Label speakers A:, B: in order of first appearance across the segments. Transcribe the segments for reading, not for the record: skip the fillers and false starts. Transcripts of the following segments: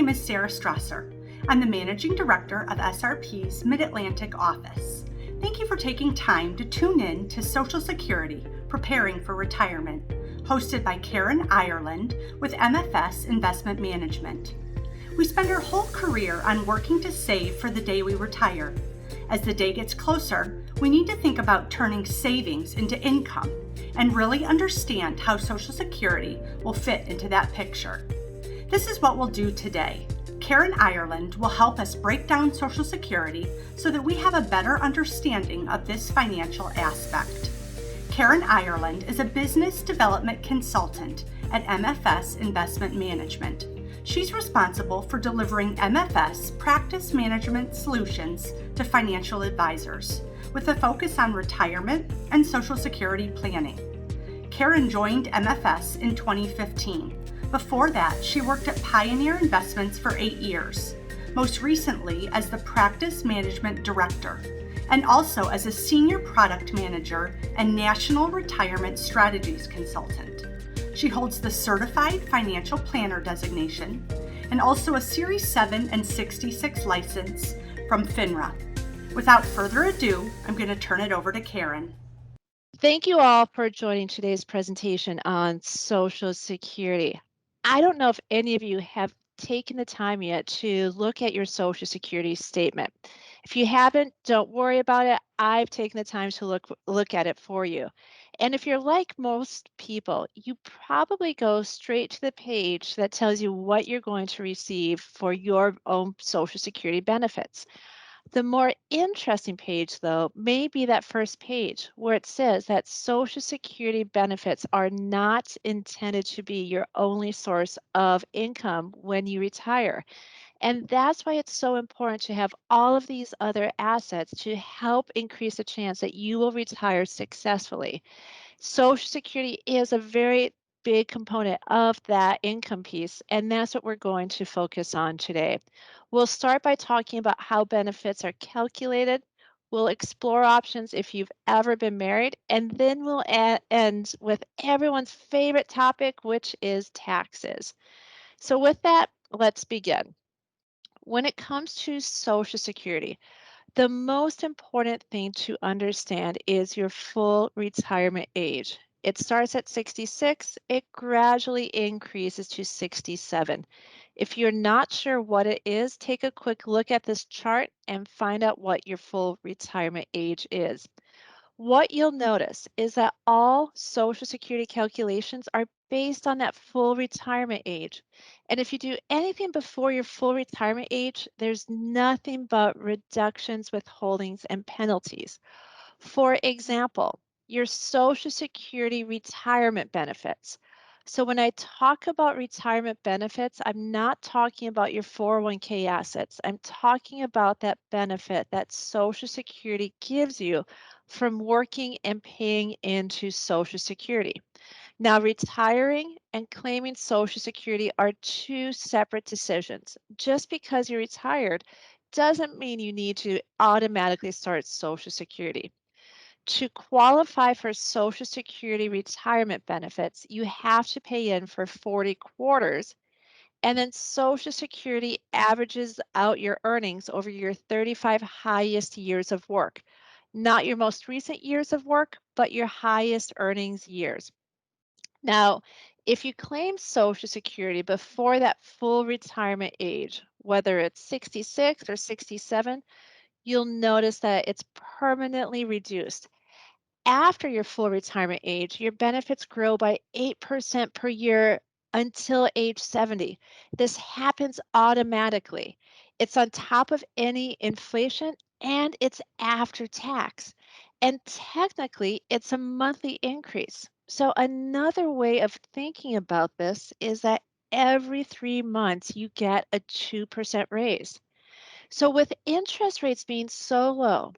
A: name is Sara Strasser. I'm the Managing Director of SRP's Mid-Atlantic office. Thank you for taking time to tune in to Social Security, Preparing for Retirement, hosted by Karen Ireland with MFS Investment Management. We spend our whole career on working to save for the day we retire. As the day gets closer, we need to think about turning savings into income and really understand how Social Security will fit into that picture. This is what we'll do today. Karen Ireland will help us break down Social Security so that we have a better understanding of this financial aspect. Karen Ireland is a business development consultant at MFS Investment Management. She's responsible for delivering MFS practice management solutions to financial advisors, with a focus on retirement and Social Security planning. Karen joined MFS in 2015. Before that, she worked at Pioneer Investments for 8 years, most recently as the Practice Management Director, and also as a Senior Product Manager and National Retirement Strategies Consultant. She holds the Certified Financial Planner designation and also a Series 7 and 66 license from FINRA. Without further ado, I'm going to turn it over to Karen.
B: Thank you all for joining today's presentation on Social Security. I don't know if any of you have taken the time yet to look at your Social Security statement. If you haven't, don't worry about it. I've taken the time to look at it for you. And if you're like most people, you probably go straight to the page that tells you what you're going to receive for your own Social Security benefits. The more interesting page, though, may be that first page where it says that Social Security benefits are not intended to be your only source of income when you retire. And that's why it's so important to have all of these other assets to help increase the chance that you will retire successfully. Social Security is a very big component of that income piece, and that's what we're going to focus on today. We'll start by talking about how benefits are calculated. We'll explore options if you've ever been married, and then we'll end with everyone's favorite topic, which is taxes. So with that, let's begin. When it comes to Social Security, the most important thing to understand is your full retirement age. It starts at 66, it gradually increases to 67. If you're not sure what it is, take a quick look at this chart and find out what your full retirement age is. What you'll notice is that all Social Security calculations are based on that full retirement age. And if you do anything before your full retirement age, there's nothing but reductions, withholdings, and penalties. For example, your Social Security retirement benefits. So when I talk about retirement benefits, I'm not talking about your 401k assets. I'm talking about that benefit that Social Security gives you from working and paying into Social Security. Now, retiring and claiming Social Security are two separate decisions. Just because you're retired doesn't mean you need to automatically start Social Security. To qualify for Social Security retirement benefits, you have to pay in for 40 quarters, and then Social Security averages out your earnings over your 35 highest years of work. Not your most recent years of work, but your highest earnings years. Now, if you claim Social Security before that full retirement age, whether it's 66 or 67, you'll notice that it's permanently reduced. After your full retirement age, your benefits grow by 8% per year until age 70. This happens automatically. It's on top of any inflation and it's after tax. And technically, it's a monthly increase. So, another way of thinking about this is that every 3 months you get a 2% raise. So, with interest rates being so low,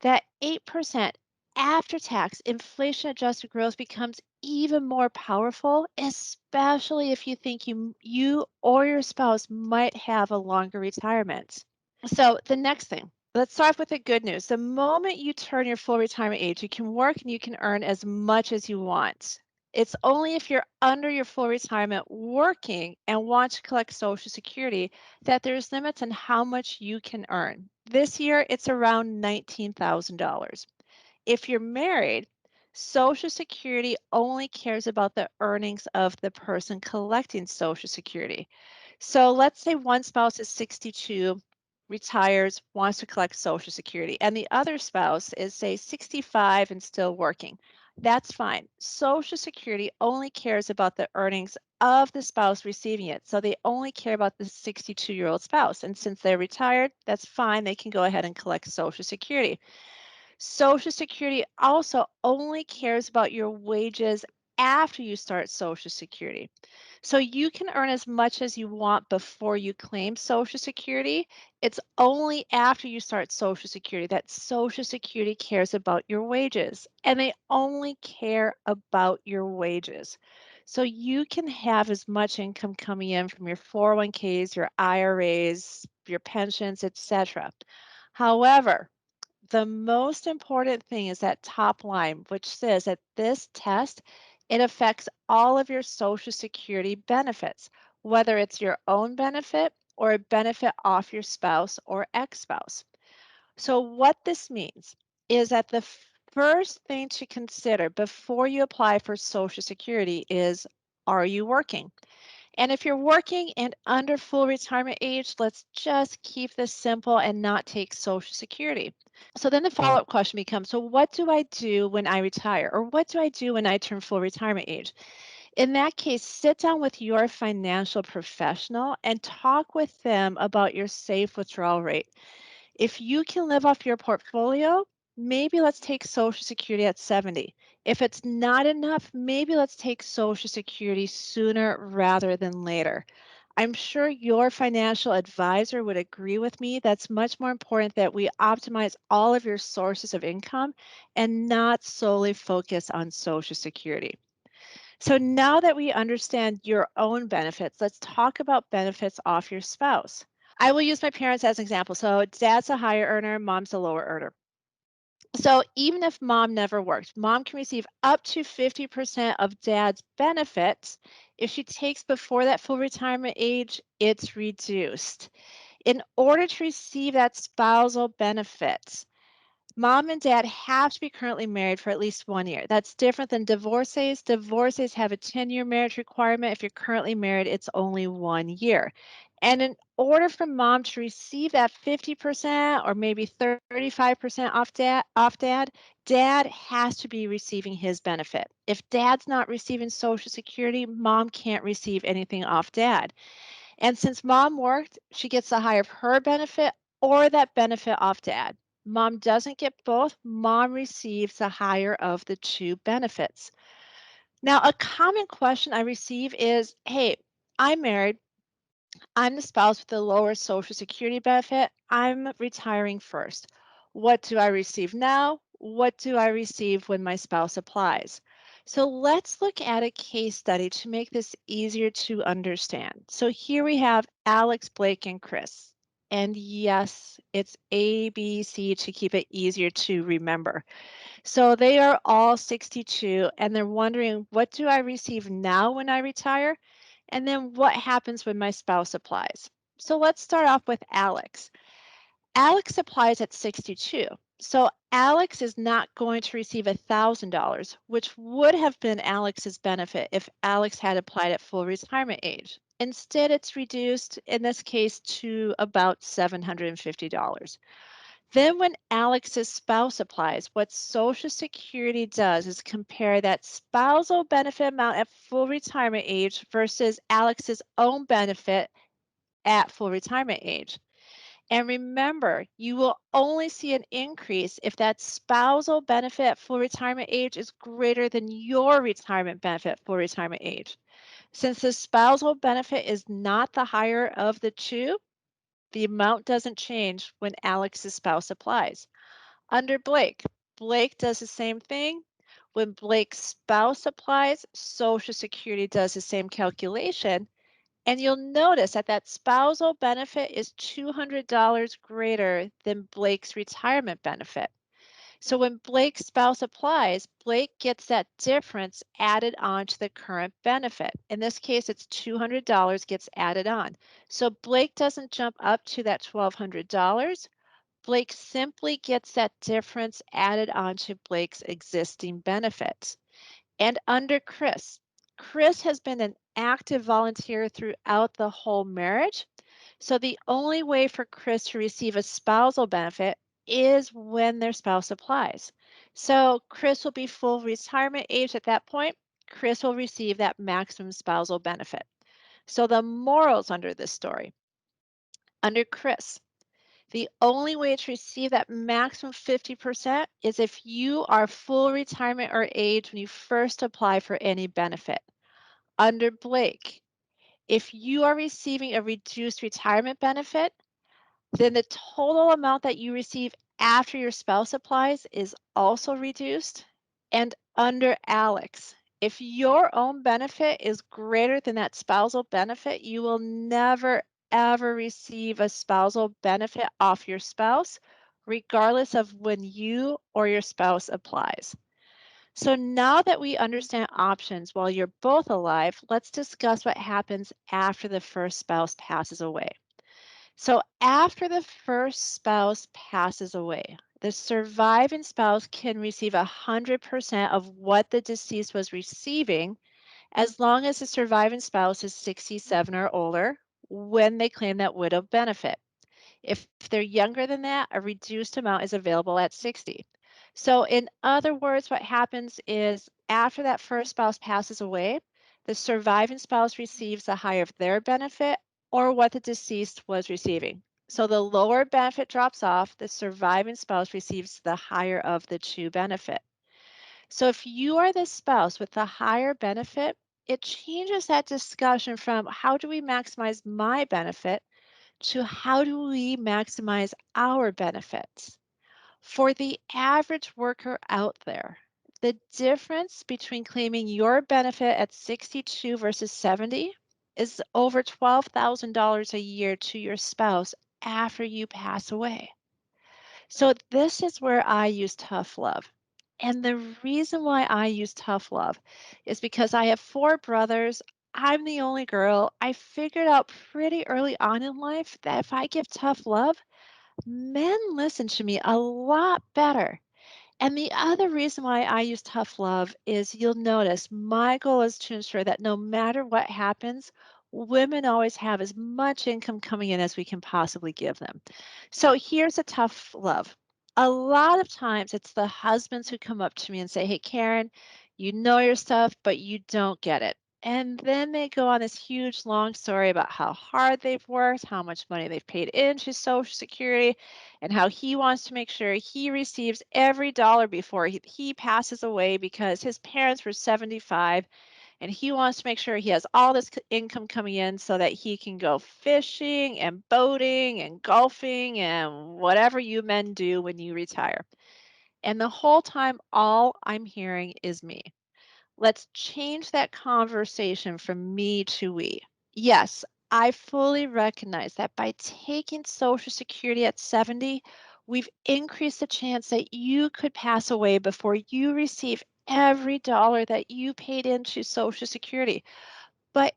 B: that 8% after tax inflation adjusted growth becomes even more powerful, especially if you think you or your spouse might have a longer retirement. So, the next thing, let's start with the good news. The moment you turn your full retirement age, you can work and you can earn as much as you want. It's only if you're under your full retirement working and want to collect Social Security that there's limits on how much you can earn. This year, it's around $19,000. If you're married, Social Security only cares about the earnings of the person collecting Social Security. So let's say one spouse is 62, retires, wants to collect Social Security, and the other spouse is, say, 65 and still working. That's fine. Social Security only cares about the earnings of the spouse receiving it. So they only care about the 62-year-old spouse. And since they're retired, that's fine. They can go ahead and collect Social Security. Social Security also only cares about your wages after you start Social Security. So you can earn as much as you want before you claim Social Security. It's only after you start Social Security that Social Security cares about your wages, and they only care about your wages. So you can have as much income coming in from your 401ks, your IRAs, your pensions, etc. However, the most important thing is that top line, which says that this test, it affects all of your Social Security benefits, whether it's your own benefit or a benefit off your spouse or ex-spouse. So what this means is that the first thing to consider before you apply for Social Security is, are you working? And if you're working and under full retirement age, let's just keep this simple and not take Social Security. So then the follow-up question becomes, so what do I do when I retire? Or what do I do when I turn full retirement age? In that case, sit down with your financial professional and talk with them about your safe withdrawal rate. If you can live off your portfolio, maybe let's take Social Security at 70. If it's not enough, maybe let's take Social Security sooner rather than later. I'm sure your financial advisor would agree with me. That's much more important that we optimize all of your sources of income and not solely focus on Social Security. So now that we understand your own benefits, let's talk about benefits off your spouse. I will use my parents as an example. So dad's a higher earner, mom's a lower earner. So even if mom never worked, mom can receive up to 50% of dad's benefits. If she takes before that full retirement age, it's reduced. In order to receive that spousal benefits, mom and dad have to be currently married for at least 1 year. That's different than divorcees. Divorcees have a 10-year marriage requirement. If you're currently married, it's only 1 year. And in order for mom to receive that 50% or maybe 35% off dad, dad has to be receiving his benefit. If dad's not receiving Social Security, mom can't receive anything off dad. And since mom worked, she gets the higher of her benefit or that benefit off dad. Mom doesn't get both. Mom receives the higher of the two benefits. Now, a common question I receive is, hey, I'm married. I'm the spouse with the lower Social Security benefit. I'm retiring first. What do I receive now? What do I receive when my spouse applies? So let's look at a case study to make this easier to understand. So here we have Alex, Blake, and Chris. And yes, it's ABC to keep it easier to remember. So they are all 62 and they're wondering, what do I receive now when I retire? And then what happens when my spouse applies? So let's start off with Alex. Alex applies at 62. So Alex is not going to receive $1,000, which would have been Alex's benefit if Alex had applied at full retirement age. Instead, it's reduced in this case to about $750. Then when Alex's spouse applies, what Social Security does is compare that spousal benefit amount at full retirement age versus Alex's own benefit at full retirement age. And remember, you will only see an increase if that spousal benefit at full retirement age is greater than your retirement benefit for retirement age. Since the spousal benefit is not the higher of the two, the amount doesn't change when Alex's spouse applies. Under Blake, Blake does the same thing. When Blake's spouse applies, Social Security does the same calculation. And you'll notice that that spousal benefit is $200 greater than Blake's retirement benefit. So when Blake's spouse applies, Blake gets that difference added on to the current benefit. In this case, it's $200 gets added on. So Blake doesn't jump up to that $1,200. Blake simply gets that difference added on to Blake's existing benefits. And under Chris, Chris has been an active volunteer throughout the whole marriage. So the only way for Chris to receive a spousal benefit is when their spouse applies. So Chris will be full retirement age at that point. Chris will receive that maximum spousal benefit. So the morals under this story, under Chris, the only way to receive that maximum 50% is if you are full retirement or age when you first apply for any benefit. Under Blake, if you are receiving a reduced retirement benefit, then the total amount that you receive after your spouse applies is also reduced. And under Alex, if your own benefit is greater than that spousal benefit, you will never, ever receive a spousal benefit off your spouse, regardless of when you or your spouse applies. So now that we understand options while you're both alive, let's discuss what happens after the first spouse passes away. So after the first spouse passes away, the surviving spouse can receive 100% of what the deceased was receiving as long as the surviving spouse is 67 or older when they claim that widow benefit. If they're younger than that, a reduced amount is available at 60. So, in other words, what happens is after that first spouse passes away, the surviving spouse receives the higher of their benefit or what the deceased was receiving. So, the lower benefit drops off, the surviving spouse receives the higher of the two benefit. So, if you are the spouse with the higher benefit, it changes that discussion from how do we maximize my benefit to how do we maximize our benefits. For the average worker out there, the difference between claiming your benefit at 62 versus 70 is over $12,000 a year to your spouse after you pass away. So, this is where I use tough love. And the reason why I use tough love is because I have four brothers. I'm the only girl. I figured out pretty early on in life that if I give tough love, men listen to me a lot better. And the other reason why I use tough love is you'll notice my goal is to ensure that no matter what happens, women always have as much income coming in as we can possibly give them. So here's a tough love. A lot of times it's the husbands who come up to me and say, "Hey, Karen, you know your stuff, but you don't get it." And then they go on this huge long story about how hard they've worked, how much money they've paid into Social Security, and how he wants to make sure he receives every dollar before he passes away because his parents were 75 and he wants to make sure he has all this income coming in so that he can go fishing and boating and golfing and whatever you men do when you retire. And the whole time, all I'm hearing is me. Let's change that conversation from me to we. Yes, I fully recognize that by taking Social Security at 70, we've increased the chance that you could pass away before you receive every dollar that you paid into Social Security. But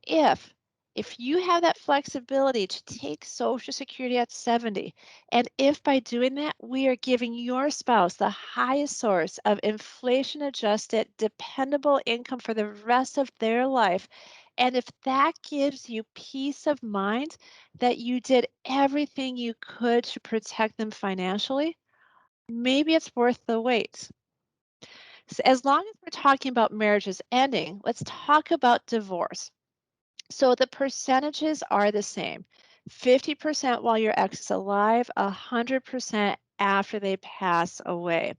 B: if you have that flexibility to take Social Security at 70, and if by doing that, we are giving your spouse the highest source of inflation adjusted, dependable income for the rest of their life, and if that gives you peace of mind that you did everything you could to protect them financially, maybe it's worth the wait. So as long as we're talking about marriages ending, let's talk about divorce. So the percentages are the same. 50% while your ex is alive, 100% after they pass away.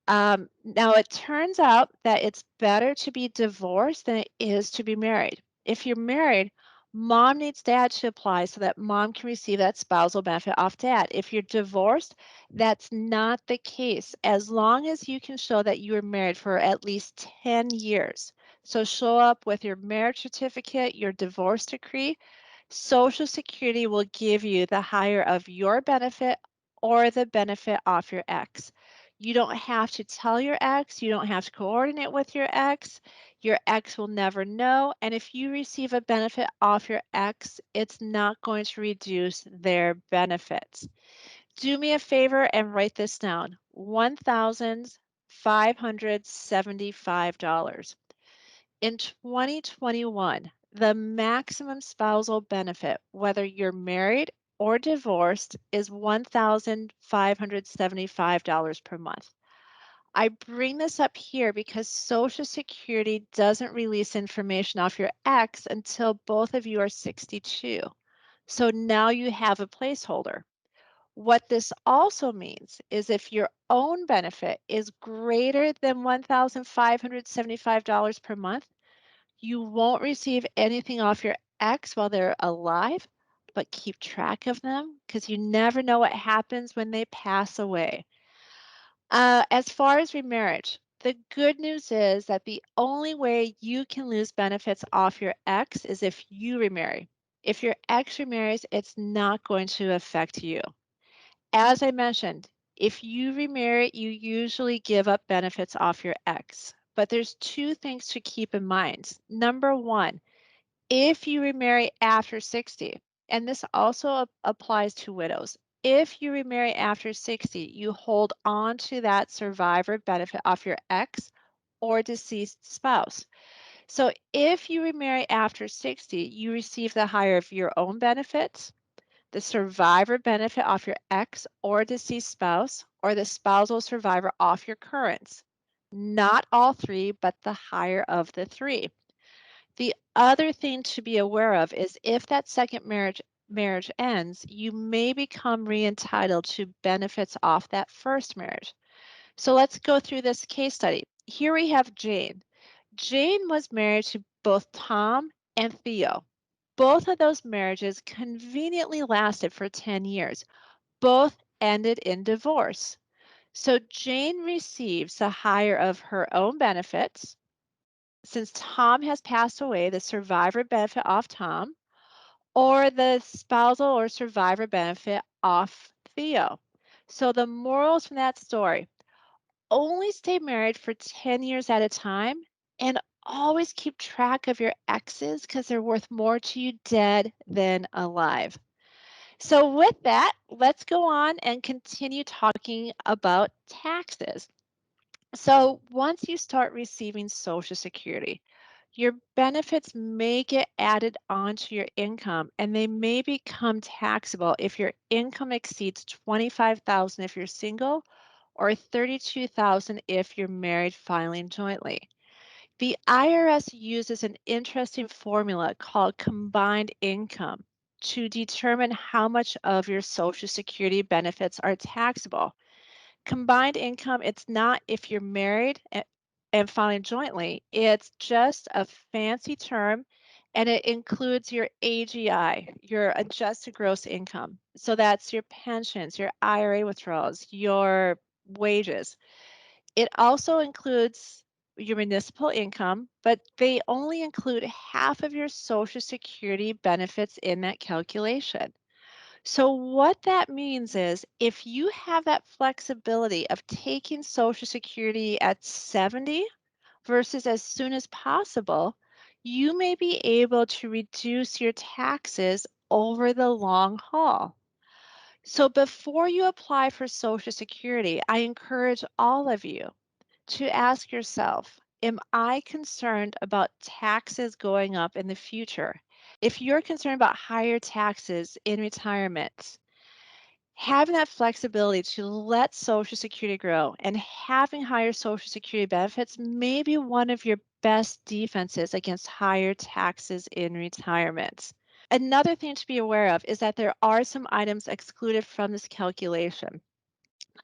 B: Now, it turns out that it's better to be divorced than it is to be married. If you're married, mom needs dad to apply so that mom can receive that spousal benefit off dad. If you're divorced, that's not the case as long as you can show that you were married for at least 10 years. So show up with your marriage certificate, your divorce decree. Social Security will give you the higher of your benefit or the benefit off your ex. You don't have to tell your ex, you don't have to coordinate with your ex. Your ex will never know. And if you receive a benefit off your ex, it's not going to reduce their benefits. Do me a favor and write this down, $1,575. In 2021, the maximum spousal benefit, whether you're married or divorced, is $1,575 per month. I bring this up here because Social Security doesn't release information off your ex until both of you are 62. So now you have a placeholder. What this also means is if your own benefit is greater than $1,575 per month, you won't receive anything off your ex while they're alive, but keep track of them because you never know what happens when they pass away. As far as remarriage, the good news is that the only way you can lose benefits off your ex is if you remarry. If your ex remarries, it's not going to affect you. As I mentioned, if you remarry, you usually give up benefits off your ex. But there's two things to keep in mind. Number one, if you remarry after 60, and this also applies to widows, if you remarry after 60, you hold on to that survivor benefit off your ex or deceased spouse. So if you remarry after 60, you receive the higher of your own benefits, the survivor benefit off your ex or deceased spouse, or the spousal survivor off your currents. Not all three, but the higher of the three. The other thing to be aware of is if that second marriage ends, you may become re-entitled to benefits off that first marriage. So let's go through this case study. Here we have Jane. Jane was married to both Tom and Theo. Both of those marriages conveniently lasted for 10 years. Both ended in divorce. So Jane receives the higher of her own benefits. Since Tom has passed away, the survivor benefit off Tom, or the spousal or survivor benefit off Theo. So the morals from that story, only stay married for 10 years at a time and always keep track of your exes because they're worth more to you dead than alive. So with that, let's go on and continue talking about taxes. So once you start receiving Social Security, your benefits may get added onto your income and they may become taxable if your income exceeds 25,000 if you're single or 32,000 if you're married filing jointly. The IRS uses an interesting formula called combined income to determine how much of your Social Security benefits are taxable. Combined income, it's not if you're married and filing jointly, it's just a fancy term and it includes your AGI, your adjusted gross income. So that's your pensions, your IRA withdrawals, your wages. It also includes your municipal income, but they only include half of your Social Security benefits in that calculation. So, what that means is if you have that flexibility of taking Social Security at 70 versus as soon as possible, you may be able to reduce your taxes over the long haul. So, before you apply for Social Security, I encourage all of you to ask yourself, am I concerned about taxes going up in the future? If you're concerned about higher taxes in retirement, having that flexibility to let Social Security grow and having higher Social Security benefits may be one of your best defenses against higher taxes in retirement. Another thing to be aware of is that there are some items excluded from this calculation.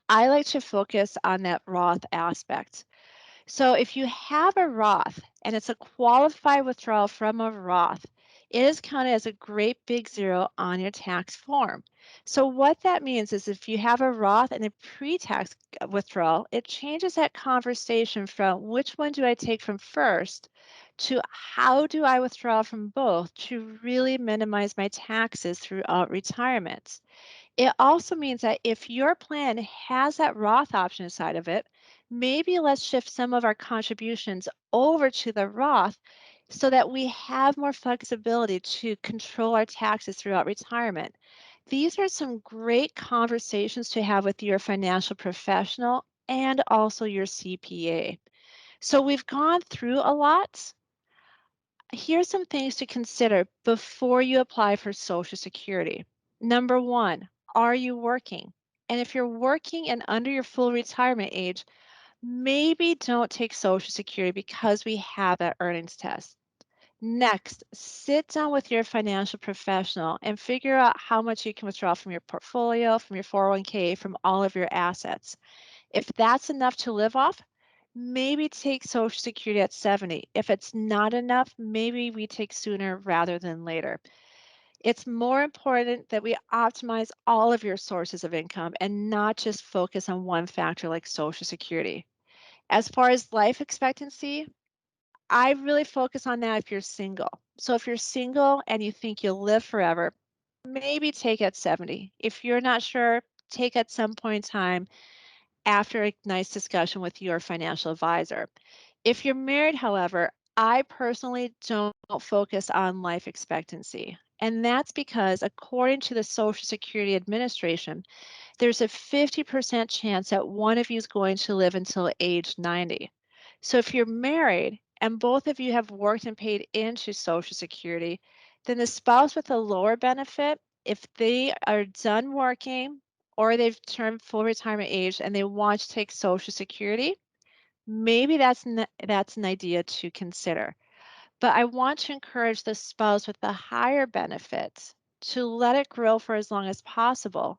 B: I like to focus on that Roth aspect. So if you have a Roth and it's a qualified withdrawal from a Roth, it is counted as a great big zero on your tax form. So what that means is if you have a Roth and a pre-tax withdrawal, it changes that conversation from which one do I take from first to how do I withdraw from both to really minimize my taxes throughout retirement. It also means that if your plan has that Roth option inside of it, maybe let's shift some of our contributions over to the Roth so that we have more flexibility to control our taxes throughout retirement. These are some great conversations to have with your financial professional and also your CPA. So we've gone through a lot. Here's some things to consider before you apply for Social Security. Number one, are you working? And if you're working and under your full retirement age, maybe don't take Social Security because we have that earnings test. Next, sit down with your financial professional and figure out how much you can withdraw from your portfolio, from your 401k, from all of your assets. If that's enough to live off, maybe take Social Security at 70. If it's not enough, maybe we take sooner rather than later. It's more important that we optimize all of your sources of income and not just focus on one factor like Social Security. As far as life expectancy, I really focus on that if you're single. So if you're single and you think you'll live forever, maybe take at 70. If you're not sure, take at some point in time after a nice discussion with your financial advisor. If you're married, however, I personally don't focus on life expectancy. And that's because, according to the Social Security Administration, there's a 50% chance that one of you is going to live until age 90. So if you're married and both of you have worked and paid into Social Security, then the spouse with a lower benefit, if they are done working or they've turned full retirement age and they want to take Social Security, maybe that's an idea to consider. But I want to encourage the spouse with the higher benefits to let it grow for as long as possible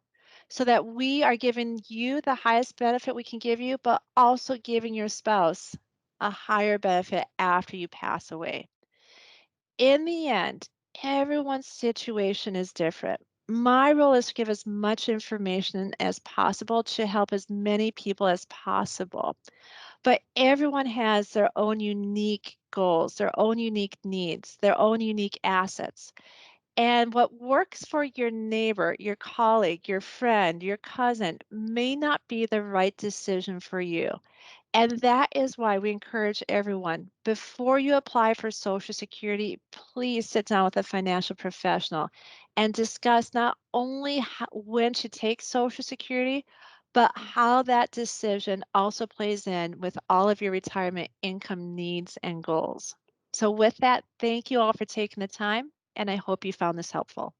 B: so that we are giving you the highest benefit we can give you, but also giving your spouse a higher benefit after you pass away. In the end, everyone's situation is different. My role is to give as much information as possible to help as many people as possible. But everyone has their own unique goals, their own unique needs, their own unique assets. And what works for your neighbor, your colleague, your friend, your cousin may not be the right decision for you. And that is why we encourage everyone before you apply for Social Security, please sit down with a financial professional and discuss not only when to take Social Security, but how that decision also plays in with all of your retirement income needs and goals. So, with that, thank you all for taking the time, and I hope you found this helpful.